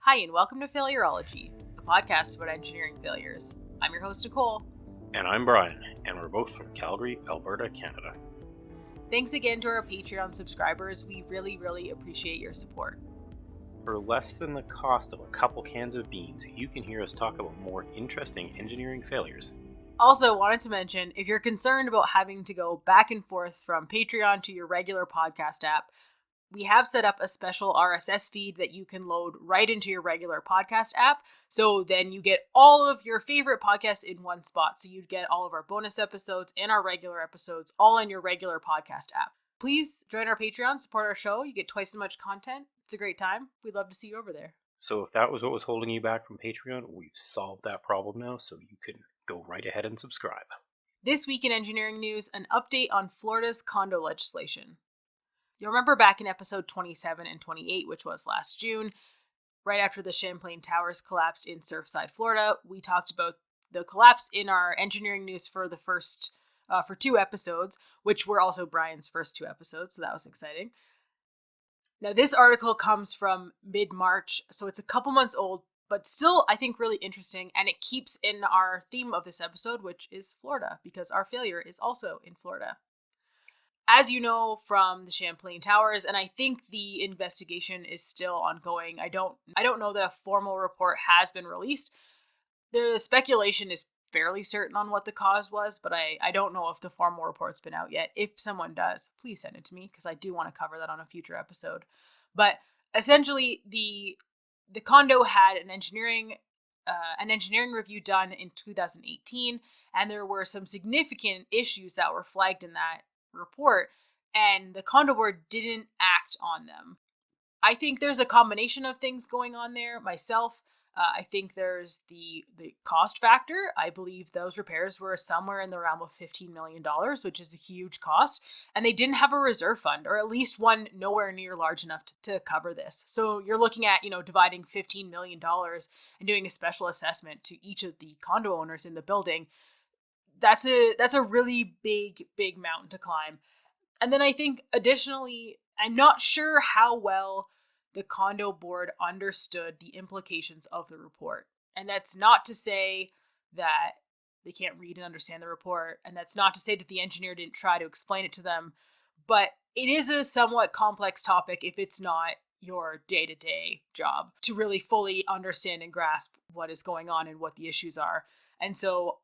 Hi, and welcome to Failurology, a podcast about engineering failures. I'm your host, Nicole. And I'm Brian, and we're both from Calgary, Alberta, Canada. Thanks again to our Patreon subscribers. We really appreciate your support. For less than the cost of a couple cans of beans, you can hear us talk about more interesting engineering failures. Also, wanted to mention, if you're concerned about having to go back and forth from Patreon to your regular podcast app, we have set up a special RSS feed that you can load right into your regular podcast app. So then you get all of your favorite podcasts in one spot. So you'd get all of our bonus episodes and our regular episodes all in your regular podcast app. Please join our Patreon, support our show. You get twice as much content. It's a great time. We'd love to see you over there. So if that was what was holding you back from Patreon, we've solved that problem now, so you can go right ahead and subscribe. This week in engineering news, an update on Florida's condo legislation. You'll remember back in episode 27 and 28, which was last June, right after the Champlain Towers collapsed in Surfside, Florida, we talked about the collapse in our engineering news for the for 2 episodes, which were also Brian's first 2 episodes, so that was exciting. Now, this article comes from mid-March, so it's a couple months old, but still, I think, really interesting, and it keeps in our theme of this episode, which is Florida, because our failure is also in Florida. As you know from the Champlain Towers, and I think the investigation is still ongoing. I don't know that a formal report has been released. The speculation is fairly certain on what the cause was, but I don't know if the formal report's been out yet. If someone does, please send it to me, because I do want to cover that on a future episode. But essentially, the condo had an engineering review done in 2018, and there were some significant issues that were flagged in that report, and the condo board didn't act on them. I think there's a combination of things going on there. Myself, I think there's the cost factor. I believe those repairs were somewhere in the realm of $15 million, which is a huge cost, and they didn't have a reserve fund, or at least one nowhere near large enough to cover this. So you're looking at, dividing $15 million and doing a special assessment to each of the condo owners in the building. That's a really big mountain to climb. And then I think additionally, I'm not sure how well the condo board understood the implications of the report. And that's not to say that they can't read and understand the report, and that's not to say that the engineer didn't try to explain it to them, but it is a somewhat complex topic if it's not your day-to-day job to really fully understand and grasp what is going on and what the issues are. And so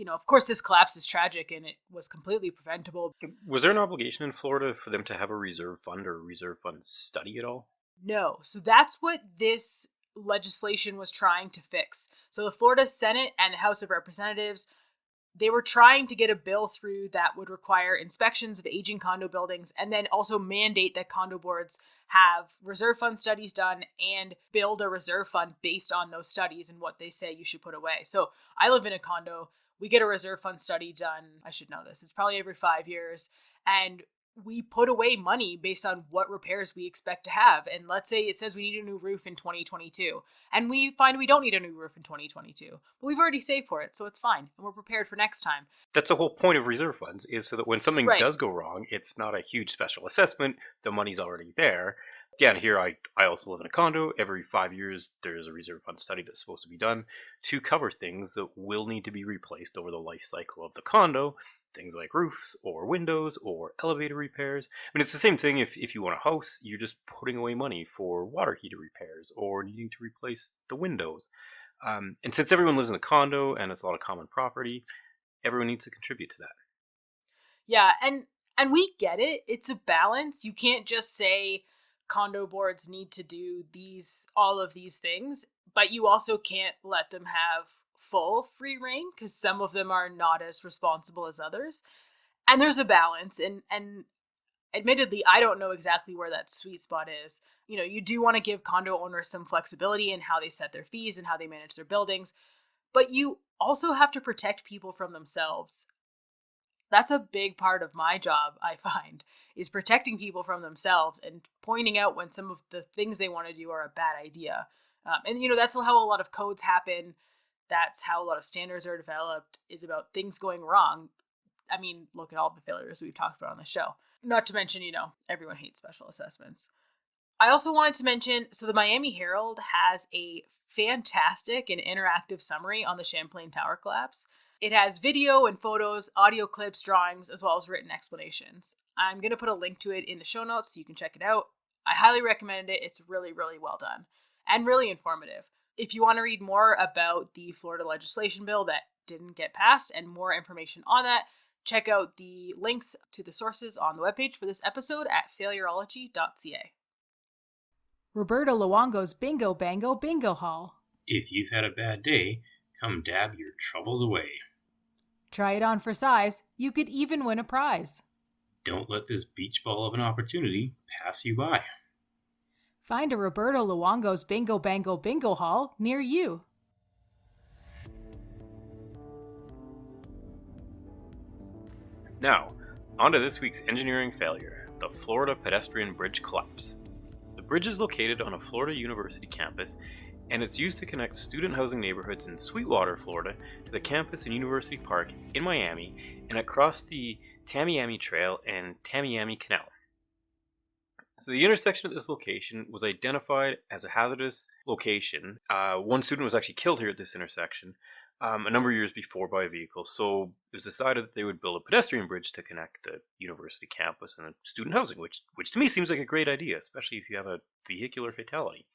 of course, this collapse is tragic and it was completely preventable. Was there an obligation in Florida for them to have a reserve fund or a reserve fund study at all? No. So that's what this legislation was trying to fix. So the Florida Senate and the House of Representatives, they were trying to get a bill through that would require inspections of aging condo buildings and then also mandate that condo boards have reserve fund studies done and build a reserve fund based on those studies and what they say you should put away. So I live in a condo. We get a reserve fund study done. I should know this. It's probably every 5 years. And we put away money based on what repairs we expect to have. And let's say it says we need a new roof in 2022. And we find we don't need a new roof in 2022. But we've already saved for it, so it's fine. And we're prepared for next time. That's the whole point of reserve funds, is so that when something does go wrong, it's not a huge special assessment. The money's already there. Again, here I also live in a condo. Every 5 years, there's a reserve fund study that's supposed to be done to cover things that will need to be replaced over the life cycle of the condo. Things like roofs or windows or elevator repairs. I mean, it's the same thing if you want a house, you're just putting away money for water heater repairs or needing to replace the windows. And since everyone lives in a condo and it's a lot of common property, everyone needs to contribute to that. Yeah, and we get it. It's a balance. You can't just say condo boards need to do all of these things, but you also can't let them have full free reign because some of them are not as responsible as others. And there's a balance, and admittedly, I don't know exactly where that sweet spot is. You do want to give condo owners some flexibility in how they set their fees and how they manage their buildings, but you also have to protect people from themselves. That's a big part of my job, I find, is protecting people from themselves and pointing out when some of the things they want to do are a bad idea. And that's how a lot of codes happen. That's how a lot of standards are developed, is about things going wrong. I mean, look at all the failures we've talked about on the show. Not to mention, everyone hates special assessments. I also wanted to mention, so the Miami Herald has a fantastic and interactive summary on the Champlain Tower collapse. It has video and photos, audio clips, drawings, as well as written explanations. I'm going to put a link to it in the show notes so you can check it out. I highly recommend it. It's really, really well done and really informative. If you want to read more about the Florida legislation bill that didn't get passed and more information on that, check out the links to the sources on the webpage for this episode at failurology.ca. Roberto Luongo's Bingo Bango Bingo Hall. If you've had a bad day, come dab your troubles away. Try it on for size. You could even win a prize. Don't let this beach ball of an opportunity pass you by. Find a Roberto Luongo's Bingo Bango Bingo Hall near you. Now, on to this week's engineering failure, the Florida Pedestrian Bridge collapse. The bridge is located on a Florida University campus, and it's used to connect student housing neighborhoods in Sweetwater, Florida, to the campus in University Park in Miami, and across the Tamiami Trail and Tamiami Canal. So the intersection at this location was identified as a hazardous location. One student was actually killed here at this intersection a number of years before by a vehicle, so it was decided that they would build a pedestrian bridge to connect the university campus and student housing, which to me seems like a great idea, especially if you have a vehicular fatality.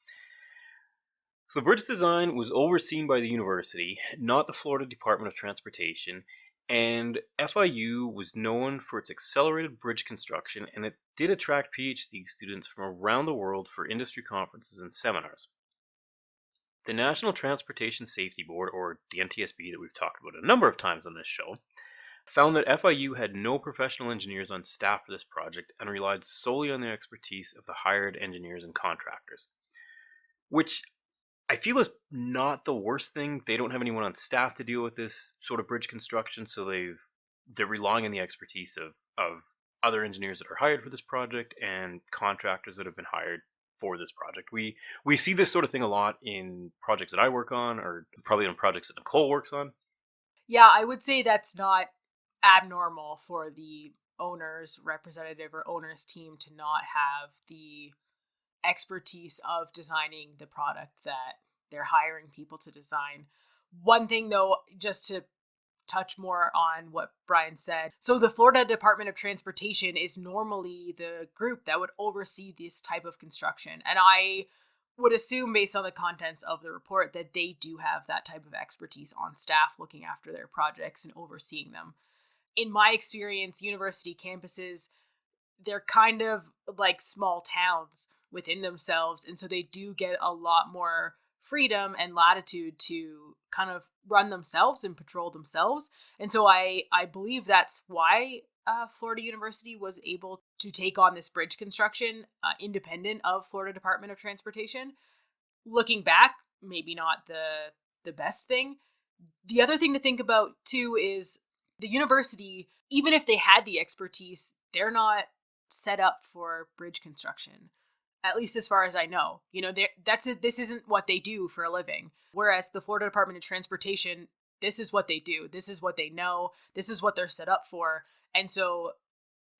So the bridge design was overseen by the university, not the Florida Department of Transportation, and FIU was known for its accelerated bridge construction, and it did attract PhD students from around the world for industry conferences and seminars. The National Transportation Safety Board, or the NTSB that we've talked about a number of times on this show, found that FIU had no professional engineers on staff for this project and relied solely on the expertise of the hired engineers and contractors. Which I feel is not the worst thing. They don't have anyone on staff to deal with this sort of bridge construction, so they're relying on the expertise of other engineers that are hired for this project and contractors that have been hired for this project. We see this sort of thing a lot in projects that I work on, or probably in projects that Nicole works on. Yeah, I would say that's not abnormal for the owner's representative or owner's team to not have the expertise of designing the product that they're hiring people to design. One thing though, just to touch more on what Brian said. So the Florida Department of Transportation is normally the group that would oversee this type of construction. And I would assume, based on the contents of the report, that they do have that type of expertise on staff looking after their projects and overseeing them. In my experience, university campuses, they're kind of like small towns within themselves. And so they do get a lot more freedom and latitude to kind of run themselves and patrol themselves. And so I believe that's why Florida University was able to take on this bridge construction independent of Florida Department of Transportation. Looking back, maybe not the best thing. The other thing to think about too is the university, even if they had the expertise, they're not set up for bridge construction. At least as far as I know, this isn't what they do for a living. Whereas the Florida Department of Transportation, this is what they do. This is what they know. This is what they're set up for. And so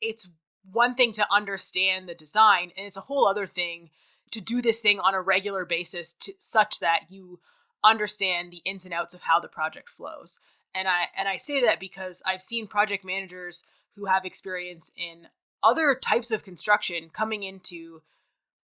it's one thing to understand the design, and it's a whole other thing to do this thing on a regular basis such that you understand the ins and outs of how the project flows. And I say that because I've seen project managers who have experience in other types of construction coming into,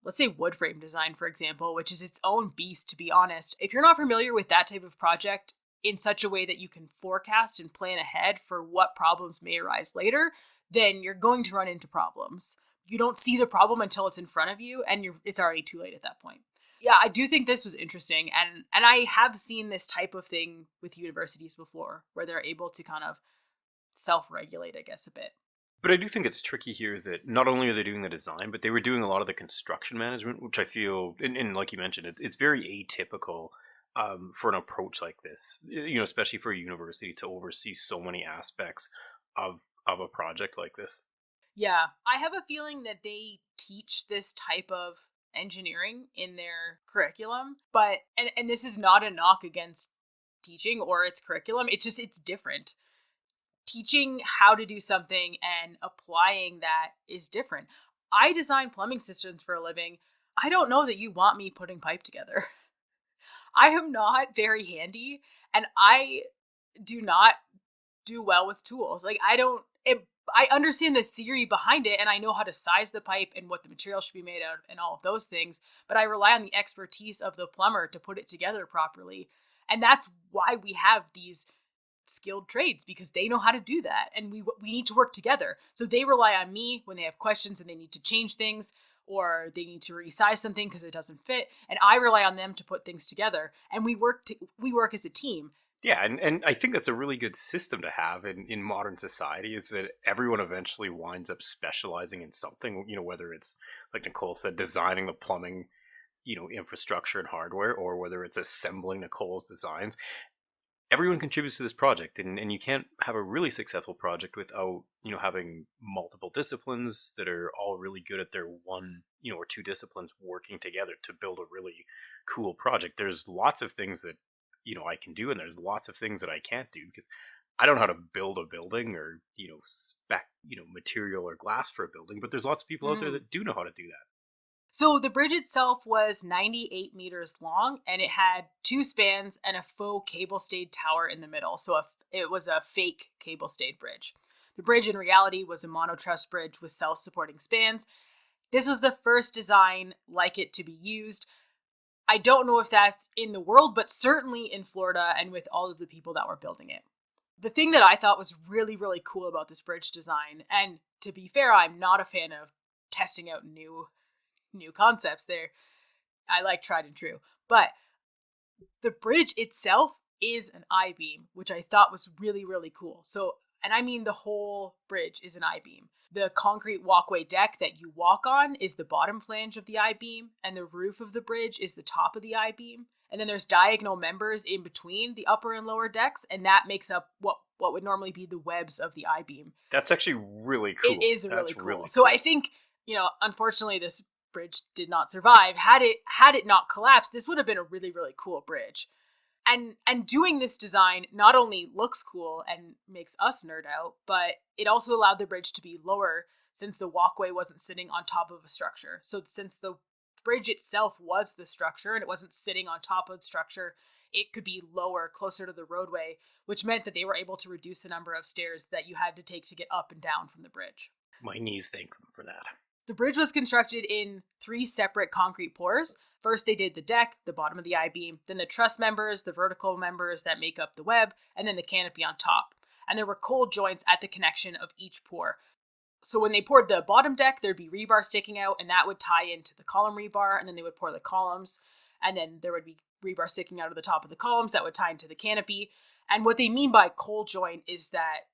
let's say, wood frame design, for example, which is its own beast, to be honest. If you're not familiar with that type of project in such a way that you can forecast and plan ahead for what problems may arise later, then you're going to run into problems. You don't see the problem until it's in front of you, and it's already too late at that point. Yeah, I do think this was interesting, and I have seen this type of thing with universities before, where they're able to kind of self-regulate, I guess, a bit. But I do think it's tricky here that not only are they doing the design, but they were doing a lot of the construction management, which I feel, and like you mentioned, it's very atypical for an approach like this, especially for a university to oversee so many aspects of a project like this. Yeah, I have a feeling that they teach this type of engineering in their curriculum, but, and this is not a knock against teaching or its curriculum, it's different. Teaching how to do something and applying that is different. I design plumbing systems for a living. I don't know that you want me putting pipe together. I am not very handy, and I do not do well with tools. Like, I understand the theory behind it, and I know how to size the pipe and what the material should be made out of and all of those things, but I rely on the expertise of the plumber to put it together properly. And that's why we have these skilled trades, because they know how to do that, and we need to work together. So they rely on me when they have questions and they need to change things, or they need to resize something because it doesn't fit, and I rely on them to put things together, and we work as a team. Yeah, and I think that's a really good system to have in modern society, is that everyone eventually winds up specializing in something, whether it's, like Nicole said, designing the plumbing, infrastructure and hardware, or whether it's assembling Nicole's designs. Everyone contributes to this project, and you can't have a really successful project without having multiple disciplines that are all really good at their one or two disciplines working together to build a really cool project. There's lots of things that I can do, and there's lots of things that I can't do, because I don't know how to build a building, or spec material or glass for a building, but there's lots of people out there that do know how to do that. So the bridge itself was 98 meters long, and it had 2 spans and a faux cable-stayed tower in the middle. So it was a fake cable-stayed bridge. The bridge in reality was a monotruss bridge with self-supporting spans. This was the first design like it to be used. I don't know if that's in the world, but certainly in Florida and with all of the people that were building it. The thing that I thought was really, really cool about this bridge design, and to be fair, I'm not a fan of testing out new concepts there. I like tried and true. But the bridge itself is an I-beam, which I thought was really, really cool. So, and I mean the whole bridge is an I-beam. The concrete walkway deck that you walk on is the bottom flange of the I-beam, and the roof of the bridge is the top of the I-beam. And then there's diagonal members in between the upper and lower decks, and that makes up what would normally be the webs of the I-beam. That's actually really cool. It is really cool. So I think, unfortunately this bridge did not survive. Had it not collapsed, this would have been a really, really cool bridge. And doing this design not only looks cool and makes us nerd out, but it also allowed the bridge to be lower, since the walkway wasn't sitting on top of a structure. So since the bridge itself was the structure and it wasn't sitting on top of structure, it could be lower, closer to the roadway, which meant that they were able to reduce the number of stairs that you had to take to get up and down from the bridge. My knees thank them for that. The bridge was constructed in 3 separate concrete pours. First, they did the deck, the bottom of the I-beam, then the truss members, the vertical members that make up the web, and then the canopy on top. And there were cold joints at the connection of each pour. So when they poured the bottom deck, there'd be rebar sticking out, and that would tie into the column rebar, and then they would pour the columns, and then there would be rebar sticking out of the top of the columns that would tie into the canopy. And what they mean by cold joint is that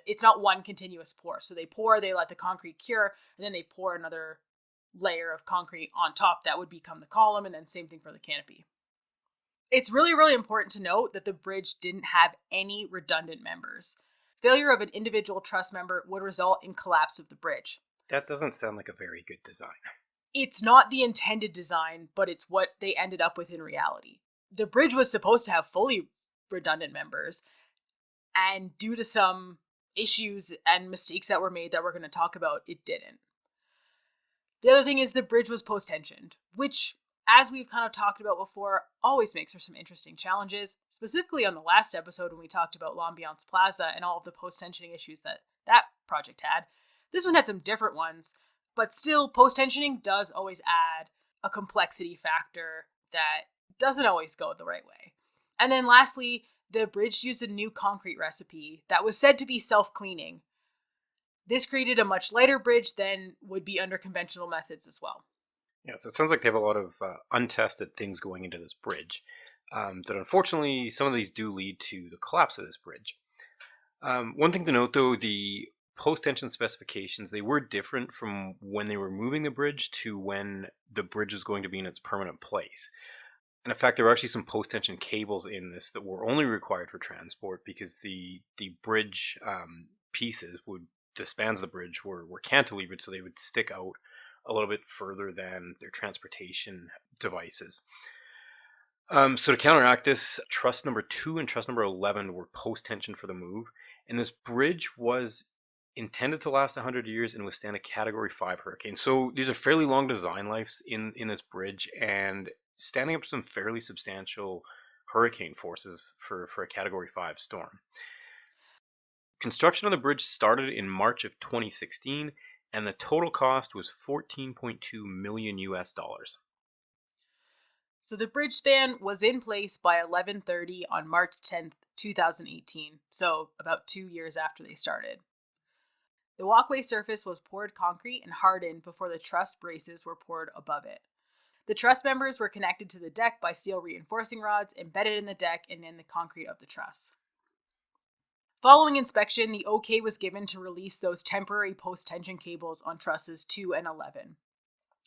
it's not one continuous pour. So they let the concrete cure, and then they pour another layer of concrete on top that would become the column, and then same thing for the canopy. It's really, really important to note that the bridge didn't have any redundant members. Failure of an individual truss member would result in collapse of the bridge. That doesn't sound like a very good design. It's not the intended design, but it's what they ended up with in reality. The bridge was supposed to have fully redundant members, and due to some issues and mistakes that were made that we're going to talk about, it didn't. The other thing is the bridge was post-tensioned, which, as we've kind of talked about before, always makes for some interesting challenges, specifically on the last episode when we talked about L'Ambiance Plaza and all of the post-tensioning issues that project had. This one had some different ones, but still, post-tensioning does always add a complexity factor that doesn't always go the right way. And then lastly, the bridge used a new concrete recipe that was said to be self-cleaning. This created a much lighter bridge than would be under conventional methods as well. Yeah, so it sounds like they have a lot of untested things going into this bridge. That unfortunately, some of these do lead to the collapse of this bridge. One thing to note, though, the post-tension specifications, they were different from when they were moving the bridge to when the bridge was going to be in its permanent place. And in fact, there were actually some post-tension cables in this that were only required for transport, because the bridge pieces the spans of the bridge were cantilevered, so they would stick out a little bit further than their transportation devices. So to counteract this, truss number 2 and truss number 11 were post-tension for the move, and this bridge was intended to last 100 years and withstand a Category 5 hurricane. So these are fairly long design lives in this bridge, and standing up to some fairly substantial hurricane forces for a Category 5 storm. Construction on the bridge started in March of 2016, and the total cost was 14.2 million US dollars. So the bridge span was in place by 11:30 on March 10th, 2018, so about 2 years after they started. The walkway surface was poured concrete and hardened before the truss braces were poured above it. The truss members were connected to the deck by steel reinforcing rods embedded in the deck and in the concrete of the truss. Following inspection, the OK was given to release those temporary post-tension cables on trusses 2 and 11.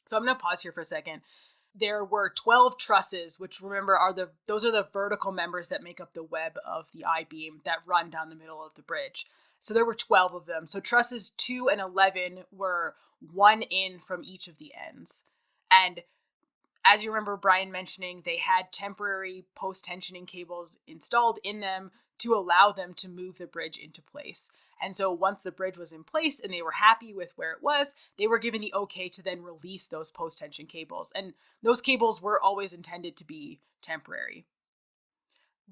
So I'm going to pause here for a second. There were 12 trusses, which remember those are the vertical members that make up the web of the I-beam that run down the middle of the bridge. So there were 12 of them. So trusses 2 and 11 were one in from each of the ends. And as you remember Brian mentioning, they had temporary post-tensioning cables installed in them to allow them to move the bridge into place. And so once the bridge was in place and they were happy with where it was, they were given the okay to then release those post-tension cables. And those cables were always intended to be temporary.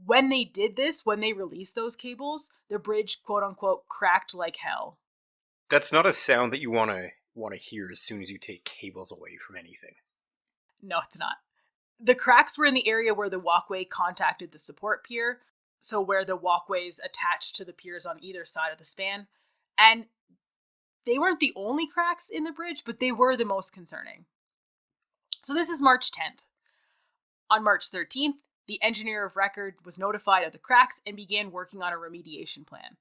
When they did this, when they released those cables, the bridge, quote unquote, cracked like hell. That's not a sound that you want to hear as soon as you take cables away from anything. No, it's not. The cracks were in the area where the walkway contacted the support pier, so where the walkways attached to the piers on either side of the span. And they weren't the only cracks in the bridge, but they were the most concerning. So this is March 10th. On March 13th, the engineer of record was notified of the cracks and began working on a remediation plan.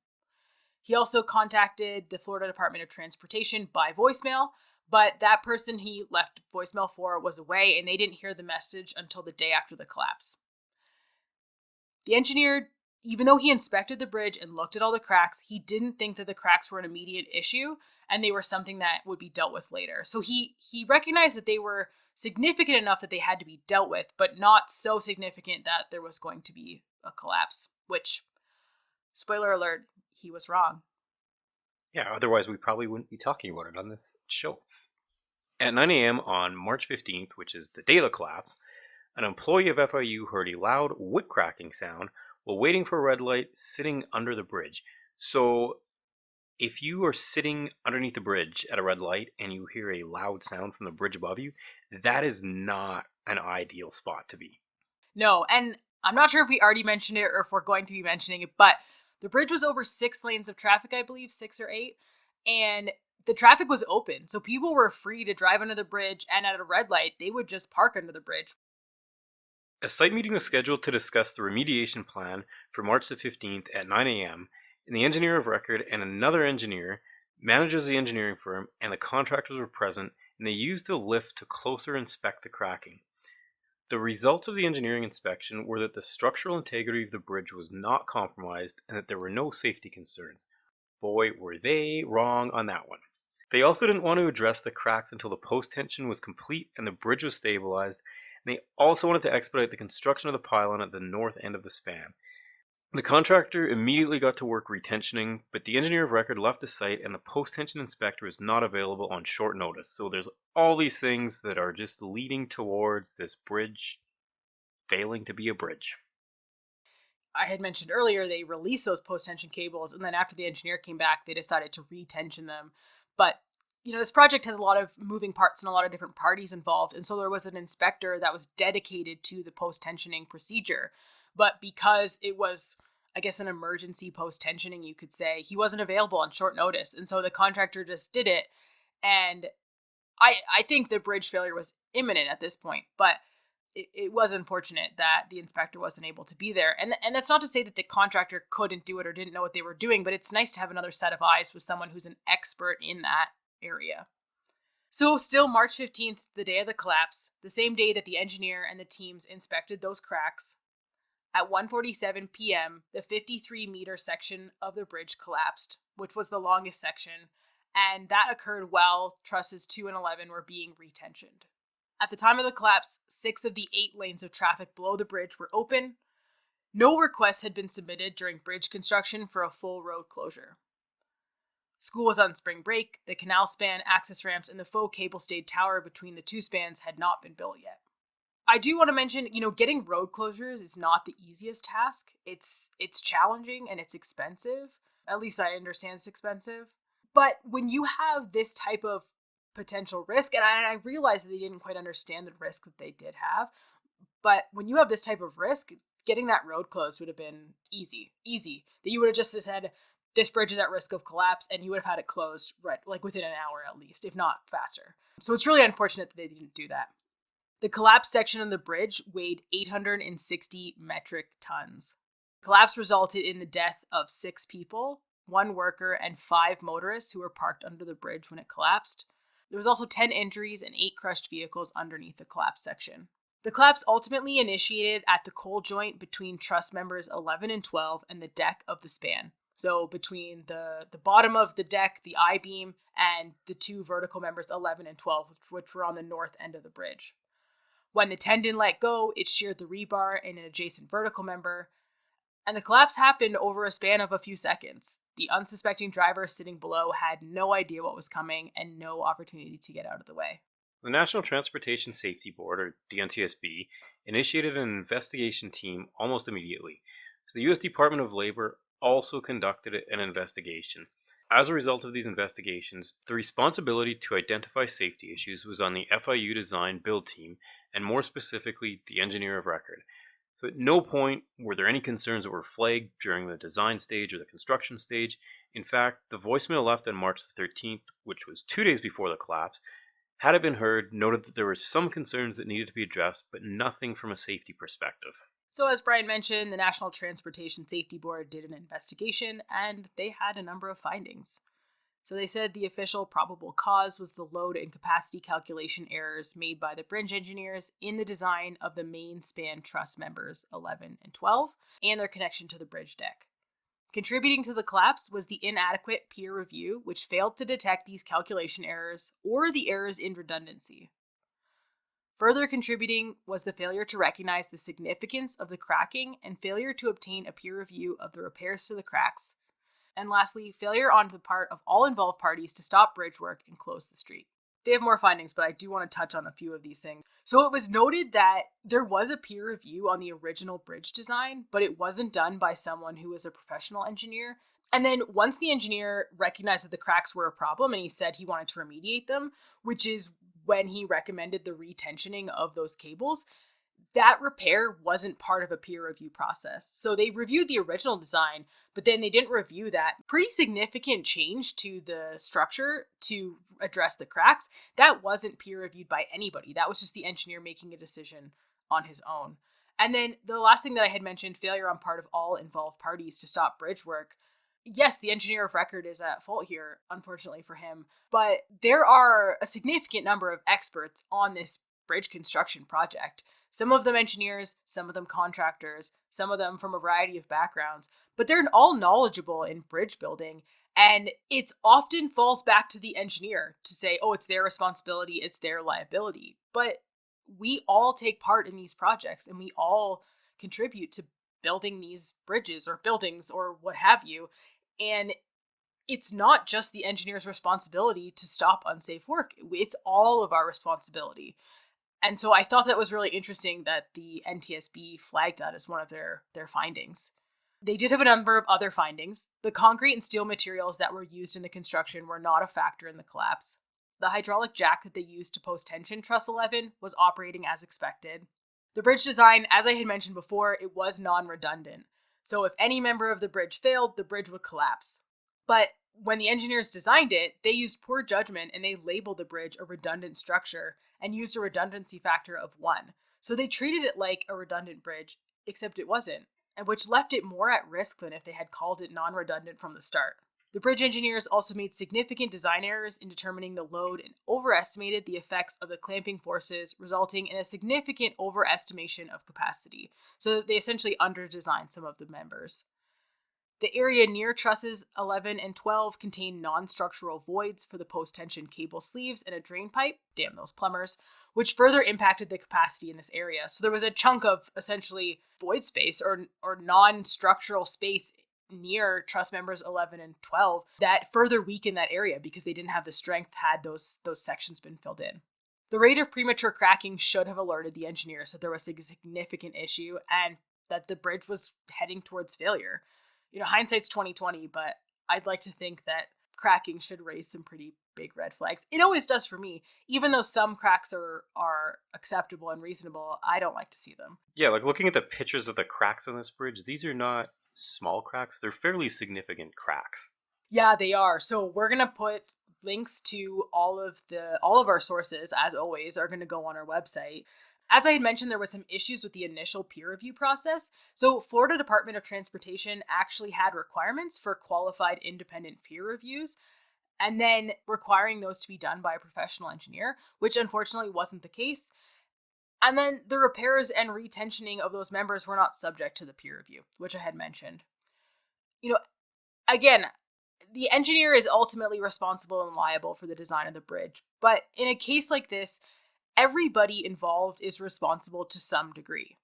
He also contacted the Florida Department of Transportation by voicemail, but that person he left voicemail for was away, and they didn't hear the message until the day after the collapse. The engineer, even though he inspected the bridge and looked at all the cracks, he didn't think that the cracks were an immediate issue and they were something that would be dealt with later. So he recognized that they were significant enough that they had to be dealt with, but not so significant that there was going to be a collapse, which, spoiler alert, he was wrong. Yeah, otherwise we probably wouldn't be talking about it on this show. At 9 a.m. on March 15th, which is the day of the collapse, an employee of FIU heard a loud wood cracking sound while waiting for a red light sitting under the bridge. So if you are sitting underneath the bridge at a red light and you hear a loud sound from the bridge above you, that is not an ideal spot to be. No, and I'm not sure if we already mentioned it or if we're going to be mentioning it, but the bridge was over 6 lanes of traffic, I believe, 6 or 8, and the traffic was open, so people were free to drive under the bridge, and at a red light, they would just park under the bridge. A site meeting was scheduled to discuss the remediation plan for March the 15th at 9 a.m., and the engineer of record and another engineer, managers of the engineering firm, and the contractors were present, and they used the lift to closer inspect the cracking. The results of the engineering inspection were that the structural integrity of the bridge was not compromised and that there were no safety concerns. Boy, were they wrong on that one. They also didn't want to address the cracks until the post-tension was complete and the bridge was stabilized, and they also wanted to expedite the construction of the pylon at the north end of the span. The contractor immediately got to work retensioning, but the engineer of record left the site and the post-tension inspector was not available on short notice. So there's all these things that are just leading towards this bridge failing to be a bridge. I had mentioned earlier they released those post-tension cables, and then after the engineer came back, they decided to retension them. But, this project has a lot of moving parts and a lot of different parties involved, and so there was an inspector that was dedicated to the post-tensioning procedure. But because it was, I guess, an emergency post-tensioning, you could say, he wasn't available on short notice, and so the contractor just did it. And I think the bridge failure was imminent at this point, but it was unfortunate that the inspector wasn't able to be there. And that's not to say that the contractor couldn't do it or didn't know what they were doing, but it's nice to have another set of eyes with someone who's an expert in that area. So still March 15th, the day of the collapse, the same day that the engineer and the teams inspected those cracks, at 1:47 p.m., the 53-meter section of the bridge collapsed, which was the longest section, and that occurred while trusses 2 and 11 were being retensioned. At the time of the collapse, 6 of the 8 lanes of traffic below the bridge were open. No requests had been submitted during bridge construction for a full road closure. School was on spring break, the canal span, access ramps, and the faux cable-stayed tower between the two spans had not been built yet. I do want to mention, getting road closures is not the easiest task. It's challenging and it's expensive. At least I understand it's expensive. But when you have this type of potential risk, and I realize that they didn't quite understand the risk that they did have, but when you have this type of risk, getting that road closed would have been easy. That you would have just said, this bridge is at risk of collapse, and you would have had it closed right, like within an hour at least, if not faster. So it's really unfortunate that they didn't do that. The collapsed section of the bridge weighed 860 metric tons. The collapse resulted in the death of 6 people, 1 worker, and 5 motorists who were parked under the bridge when it collapsed. There was also 10 injuries and 8 crushed vehicles underneath the collapsed section. The collapse ultimately initiated at the coal joint between truss members 11 and 12 and the deck of the span. So between the bottom of the deck, the I-beam, and the 2 vertical members 11 and 12, which were on the north end of the bridge. When the tendon let go, it sheared the rebar in an adjacent vertical member, and the collapse happened over a span of a few seconds. The unsuspecting driver sitting below had no idea what was coming and no opportunity to get out of the way. The National Transportation Safety Board, or the NTSB, initiated an investigation team almost immediately. So the U.S. Department of Labor also conducted an investigation. As a result of these investigations, the responsibility to identify safety issues was on the FIU design build team, and more specifically, the engineer of record. So at no point were there any concerns that were flagged during the design stage or the construction stage. In fact, the voicemail left on March the 13th, which was 2 days before the collapse, had it been heard, noted that there were some concerns that needed to be addressed, but nothing from a safety perspective. So as Brian mentioned, the National Transportation Safety Board did an investigation, and they had a number of findings. So they said the official probable cause was the load and capacity calculation errors made by the bridge engineers in the design of the main span truss members 11 and 12, and their connection to the bridge deck. Contributing to the collapse was the inadequate peer review, which failed to detect these calculation errors or the errors in redundancy. Further contributing was the failure to recognize the significance of the cracking and failure to obtain a peer review of the repairs to the cracks. And lastly, failure on the part of all involved parties to stop bridge work and close the street. They have more findings, but I do want to touch on a few of these things. So it was noted that there was a peer review on the original bridge design, but it wasn't done by someone who was a professional engineer. And then once the engineer recognized that the cracks were a problem and he said he wanted to remediate them, which is when he recommended the retensioning of those cables, that repair wasn't part of a peer review process. So they reviewed the original design, but then they didn't review that pretty significant change to the structure to address the cracks. That wasn't peer reviewed by anybody. That was just the engineer making a decision on his own. And then the last thing that I had mentioned, failure on part of all involved parties to stop bridge work. Yes, the engineer of record is at fault here, unfortunately for him, but there are a significant number of experts on this bridge construction project. Some of them engineers, some of them contractors, some of them from a variety of backgrounds, but they're all knowledgeable in bridge building, and it often falls back to the engineer to say, oh, it's their responsibility, it's their liability. But we all take part in these projects, and we all contribute to building these bridges or buildings or what have you. And it's not just the engineer's responsibility to stop unsafe work. It's all of our responsibility. And so I thought that was really interesting that the NTSB flagged that as one of their findings. They did have a number of other findings. The concrete and steel materials that were used in the construction were not a factor in the collapse. The hydraulic jack that they used to post tension truss 11 was operating as expected. The bridge design, as I had mentioned before, it was non-redundant. So if any member of the bridge failed, the bridge would collapse. But when the engineers designed it, they used poor judgment and they labeled the bridge a redundant structure and used a redundancy factor of 1. So they treated it like a redundant bridge, except it wasn't, and which left it more at risk than if they had called it non-redundant from the start. The bridge engineers also made significant design errors in determining the load and overestimated the effects of the clamping forces, resulting in a significant overestimation of capacity. So they essentially under-designed some of the members. The area near trusses 11 and 12 contained non-structural voids for the post-tension cable sleeves and a drain pipe, damn those plumbers, which further impacted the capacity in this area. So there was a chunk of essentially void space or non-structural space near trust members 11 and 12 that further weakened that area because they didn't have the strength had those sections been filled in. The rate of premature cracking should have alerted the engineers that there was a significant issue and that the bridge was heading towards failure. Hindsight's 2020, but I'd like to think that cracking should raise some pretty big red flags. It always does for me. Even though some cracks are acceptable and reasonable, I don't like to see them. Yeah, like looking at the pictures of the cracks on this bridge, these are not small cracks. They're fairly significant cracks. Yeah, they are. So we're going to put links to all of our sources, as always, are going to go on our website. As I had mentioned, there was some issues with the initial peer review process. So Florida Department of Transportation actually had requirements for qualified independent peer reviews, and then requiring those to be done by a professional engineer, which unfortunately wasn't the case. And then the repairs and retensioning of those members were not subject to the peer review, which I had mentioned. Again, the engineer is ultimately responsible and liable for the design of the bridge. But in a case like this, everybody involved is responsible to some degree.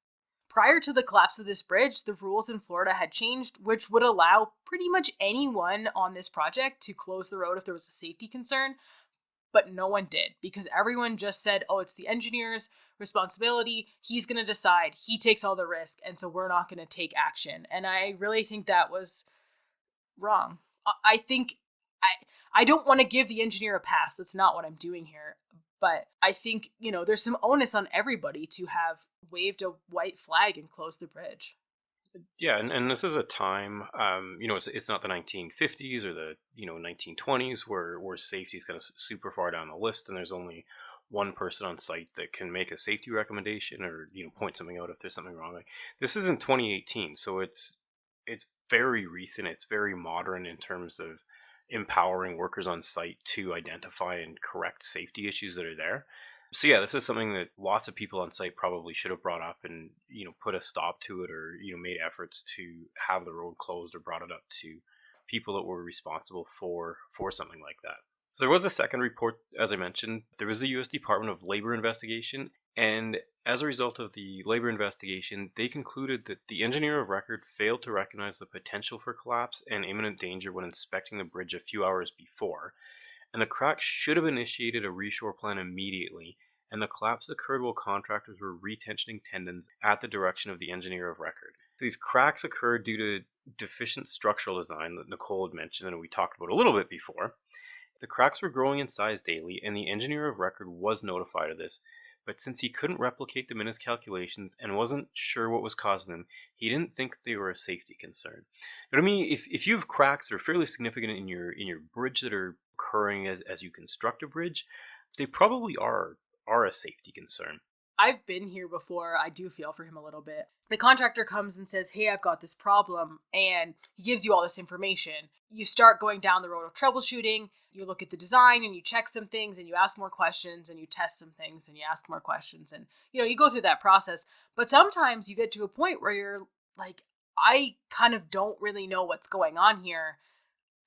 Prior to the collapse of this bridge, the rules in Florida had changed, which would allow pretty much anyone on this project to close the road if there was a safety concern. But no one did, because everyone just said, oh, it's the engineer's responsibility. He's going to decide. He takes all the risk, and so we're not going to take action. And I really think that was wrong. I think I don't want to give the engineer a pass. That's not what I'm doing here. But I think, there's some onus on everybody to have waved a white flag and closed the bridge. Yeah, and this is a time, it's not the 1950s or the 1920s where safety is kind of super far down the list, and there's only one person on site that can make a safety recommendation or point something out if there's something wrong. Like, this is in 2018, so it's very recent. It's very modern in terms of empowering workers on site to identify and correct safety issues that are there. So yeah, this is something that lots of people on site probably should have brought up and put a stop to it, or made efforts to have the road closed or brought it up to people that were responsible for something like that. There was a second report, as I mentioned. There was the U.S. Department of Labor investigation, and as a result of the labor investigation, they concluded that the engineer of record failed to recognize the potential for collapse and imminent danger when inspecting the bridge a few hours before, and the crack should have initiated a reshore plan immediately, and the collapse occurred while contractors were retensioning tendons at the direction of the engineer of record. These cracks occurred due to deficient structural design that Nicole had mentioned and we talked about a little bit before. The cracks were growing in size daily, and the engineer of record was notified of this, but since he couldn't replicate the minutes calculations and wasn't sure what was causing them, he didn't think they were a safety concern. But I mean, if you have cracks that are fairly significant in your bridge that are occurring as you construct a bridge, they probably are a safety concern. I've been here before. I do feel for him a little bit. The contractor comes and says, hey, I've got this problem, and he gives you all this information. You start going down the road of troubleshooting. You look at the design and you check some things and you ask more questions and you test some things and you ask more questions and, you go through that process. But sometimes you get to a point where you're like, I kind of don't really know what's going on here.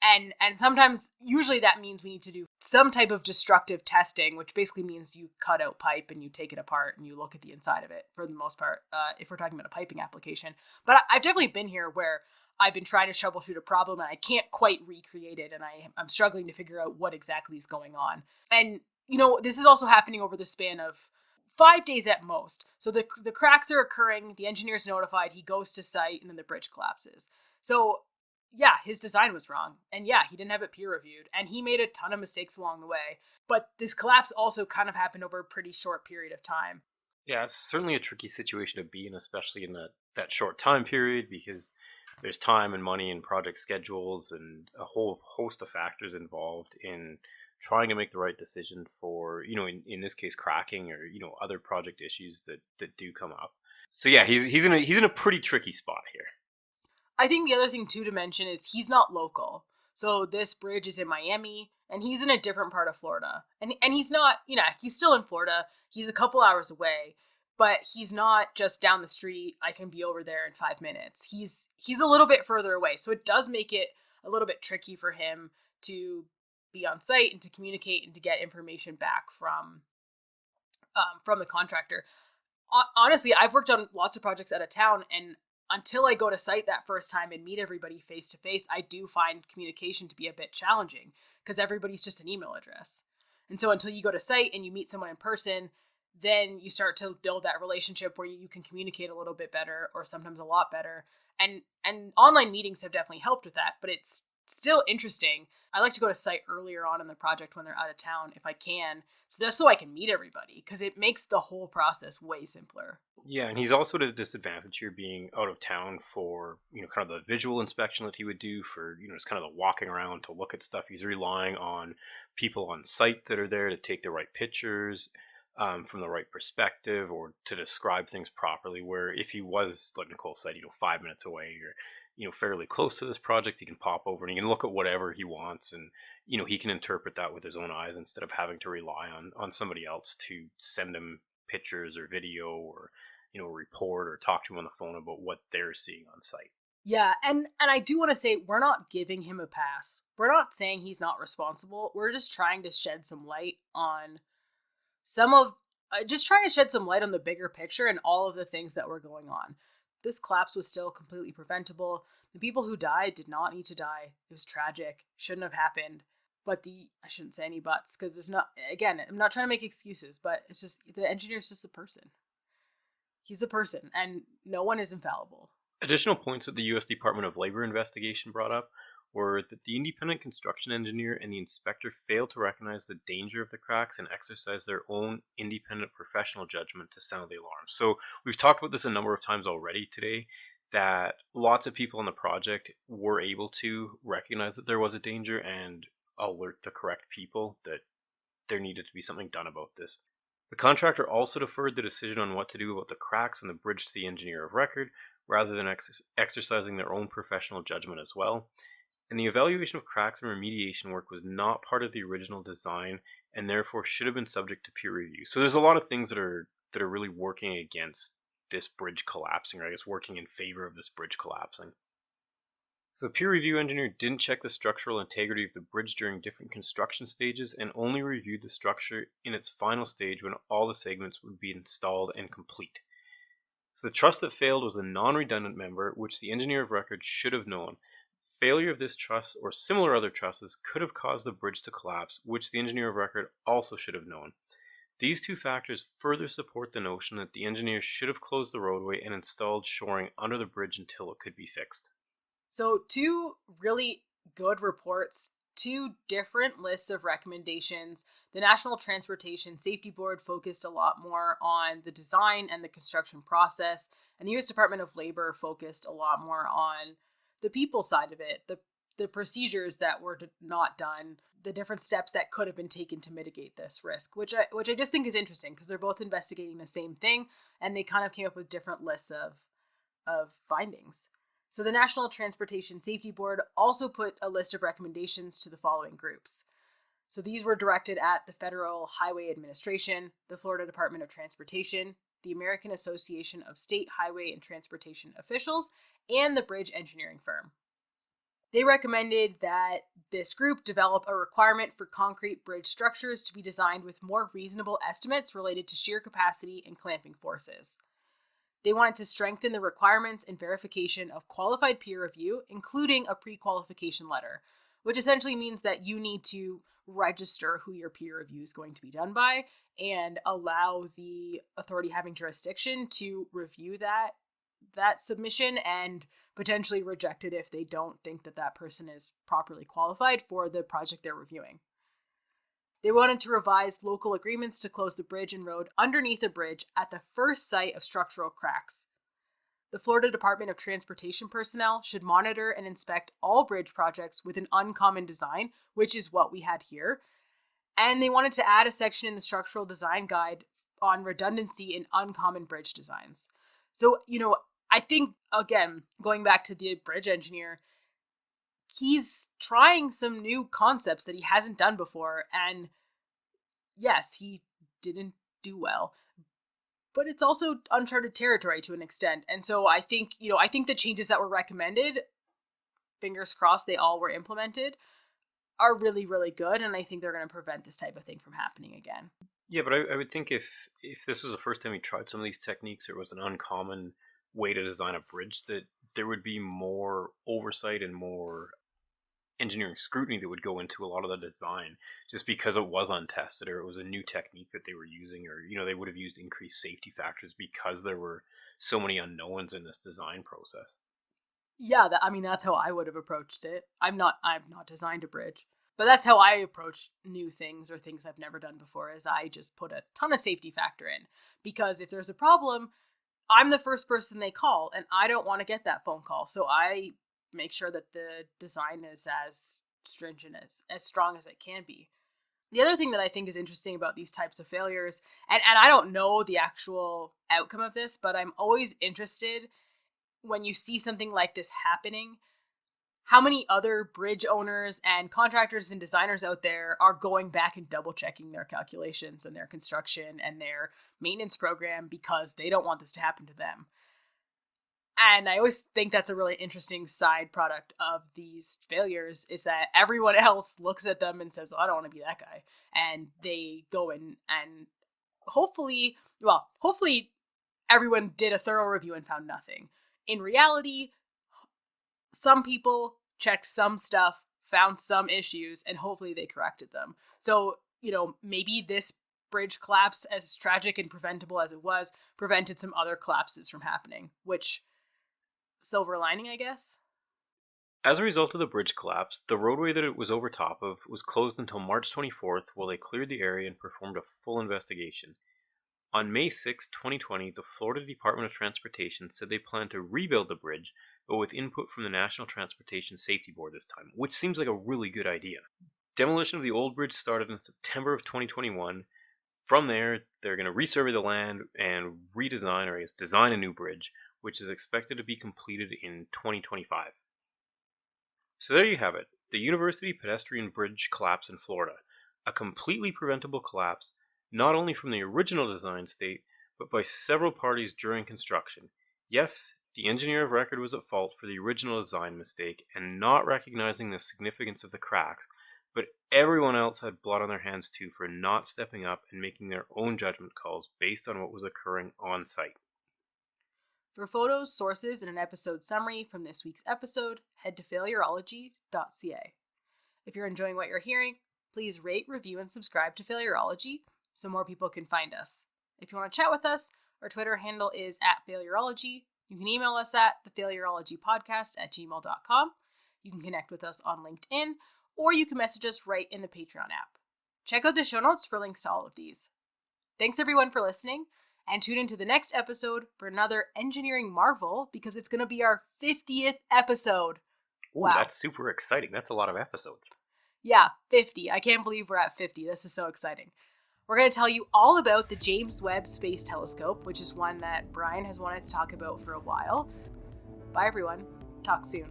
And sometimes, usually that means we need to do some type of destructive testing, which basically means you cut out pipe and you take it apart and you look at the inside of it for the most part, if we're talking about a piping application. But I've definitely been here where I've been trying to troubleshoot a problem and I can't quite recreate it, and I'm struggling to figure out what exactly is going on. And, this is also happening over the span of 5 days at most. So the cracks are occurring, the engineer's notified, he goes to site, and then the bridge collapses. So yeah, his design was wrong. And yeah, he didn't have it peer reviewed. And he made a ton of mistakes along the way. But this collapse also kind of happened over a pretty short period of time. Yeah, it's certainly a tricky situation to be in, especially in that short time period, because there's time and money and project schedules and a whole host of factors involved in trying to make the right decision for, in this case, cracking or, other project issues that do come up. So yeah, he's in a pretty tricky spot here. I think the other thing, too, to mention is he's not local. So this bridge is in Miami, and he's in a different part of Florida. And he's not, he's still in Florida. He's a couple hours away, but he's not just down the street. I can be over there in 5 minutes. He's a little bit further away. So it does make it a little bit tricky for him to be on site and to communicate and to get information back from the contractor. Honestly, I've worked on lots of projects out of town, and until I go to site that first time and meet everybody face to face, I do find communication to be a bit challenging because everybody's just an email address. And so until you go to site and you meet someone in person, then you start to build that relationship where you can communicate a little bit better, or sometimes a lot better. And online meetings have definitely helped with that, but it's still interesting. I like to go to site earlier on in the project when they're out of town if I can, so just so I can meet everybody, because it makes the whole process way simpler. Yeah, and he's also at a disadvantage here being out of town for, kind of the visual inspection that he would do for, just kind of the walking around to look at stuff. He's relying on people on site that are there to take the right pictures from the right perspective or to describe things properly. Where if he was, like Nicole said, 5 minutes away or, fairly close to this project, he can pop over and he can look at whatever he wants and, he can interpret that with his own eyes instead of having to rely on somebody else to send him pictures or video or report or talk to him on the phone about what they're seeing on site. Yeah, and I do want to say we're not giving him a pass. We're not saying he's not responsible. We're just trying to shed some light on the bigger picture and all of the things that were going on. This collapse was still completely preventable. The people who died did not need to die. It was tragic. Shouldn't have happened. But I shouldn't say any buts because I'm not trying to make excuses, but it's just the engineer's just a person. He's a person, and no one is infallible. Additional points that the U.S. Department of Labor investigation brought up were that the independent construction engineer and the inspector failed to recognize the danger of the cracks and exercise their own independent professional judgment to sound the alarm. So we've talked about this a number of times already today, that lots of people on the project were able to recognize that there was a danger and alert the correct people that there needed to be something done about this. The contractor also deferred the decision on what to do about the cracks in the bridge to the engineer of record, rather than exercising their own professional judgment as well. And the evaluation of cracks and remediation work was not part of the original design, and therefore should have been subject to peer review. So there's a lot of things that are really working against this bridge collapsing, or I guess working in favor of this bridge collapsing. The peer review engineer didn't check the structural integrity of the bridge during different construction stages and only reviewed the structure in its final stage when all the segments would be installed and complete. So the truss that failed was a non-redundant member, which the engineer of record should have known. Failure of this truss or similar other trusses could have caused the bridge to collapse, which the engineer of record also should have known. These two factors further support the notion that the engineer should have closed the roadway and installed shoring under the bridge until it could be fixed. So 2 really good reports, 2 different lists of recommendations. The National Transportation Safety Board focused a lot more on the design and the construction process, and the U.S. Department of Labor focused a lot more on the people side of it, the procedures that were not done, the different steps that could have been taken to mitigate this risk, which I just think is interesting because they're both investigating the same thing, and they kind of came up with different lists of findings. So the National Transportation Safety Board also put a list of recommendations to the following groups. So these were directed at the Federal Highway Administration, the Florida Department of Transportation, the American Association of State Highway and Transportation Officials, and the bridge engineering firm. They recommended that this group develop a requirement for concrete bridge structures to be designed with more reasonable estimates related to shear capacity and clamping forces. They wanted to strengthen the requirements and verification of qualified peer review, including a pre-qualification letter, which essentially means that you need to register who your peer review is going to be done by and allow the authority having jurisdiction to review that submission and potentially reject it if they don't think that person is properly qualified for the project they're reviewing. They wanted to revise local agreements to close the bridge and road underneath a bridge at the first site of structural cracks. The Florida Department of Transportation personnel should monitor and inspect all bridge projects with an uncommon design, which is what we had here. And they wanted to add a section in the structural design guide on redundancy in uncommon bridge designs. So, I think, again, going back to the bridge engineer, he's trying some new concepts that he hasn't done before. And yes, he didn't do well, but it's also uncharted territory to an extent. And so I think the changes that were recommended, fingers crossed they all were implemented, are really, really good. And I think they're going to prevent this type of thing from happening again. Yeah, but I would think if this was the first time he tried some of these techniques, or it was an uncommon way to design a bridge, that there would be more oversight and more engineering scrutiny that would go into a lot of the design, just because it was untested or it was a new technique that they were using, or they would have used increased safety factors because there were so many unknowns in this design process. Yeah, that's how I would have approached it. I've not designed a bridge, but that's how I approach new things or things I've never done before, is I just put a ton of safety factor in, because if there's a problem, I'm the first person they call, and I don't want to get that phone call. So I make sure that the design is as stringent, as strong as it can be. The other thing that I think is interesting about these types of failures, and I don't know the actual outcome of this, but I'm always interested when you see something like this happening, how many other bridge owners and contractors and designers out there are going back and double checking their calculations and their construction and their maintenance program because they don't want this to happen to them. And I always think that's a really interesting side product of these failures, is that everyone else looks at them and says, oh, I don't want to be that guy. And they go in and hopefully everyone did a thorough review and found nothing. In reality, some people checked some stuff, found some issues, and hopefully they corrected them. So, maybe this bridge collapse, as tragic and preventable as it was, prevented some other collapses from happening, which, silver lining, I guess. As a result of the bridge collapse, the roadway that it was over top of was closed until March 24th while they cleared the area and performed a full investigation. On May 6, 2020, the Florida Department of Transportation said they planned to rebuild the bridge, but with input from the National Transportation Safety Board this time, which seems like a really good idea. Demolition of the old bridge started in September of 2021. From there, they're going to resurvey the land and redesign, or I guess design, a new bridge, which is expected to be completed in 2025. So there you have it, the University Pedestrian Bridge collapse in Florida. A completely preventable collapse, not only from the original design state, but by several parties during construction. Yes, the engineer of record was at fault for the original design mistake and not recognizing the significance of the cracks, but everyone else had blood on their hands too for not stepping up and making their own judgment calls based on what was occurring on site. For photos, sources, and an episode summary from this week's episode, head to failureology.ca. If you're enjoying what you're hearing, please rate, review, and subscribe to Failureology so more people can find us. If you want to chat with us, our Twitter handle is @Failureology. You can email us at thefailureologypodcast@gmail.com. You can connect with us on LinkedIn, or you can message us right in the Patreon app. Check out the show notes for links to all of these. Thanks everyone for listening, and tune into the next episode for another engineering marvel, because it's going to be our 50th episode. Ooh, wow. That's super exciting. That's a lot of episodes. Yeah, 50. I can't believe we're at 50. This is so exciting. We're going to tell you all about the James Webb Space Telescope, which is one that Brian has wanted to talk about for a while. Bye, everyone. Talk soon.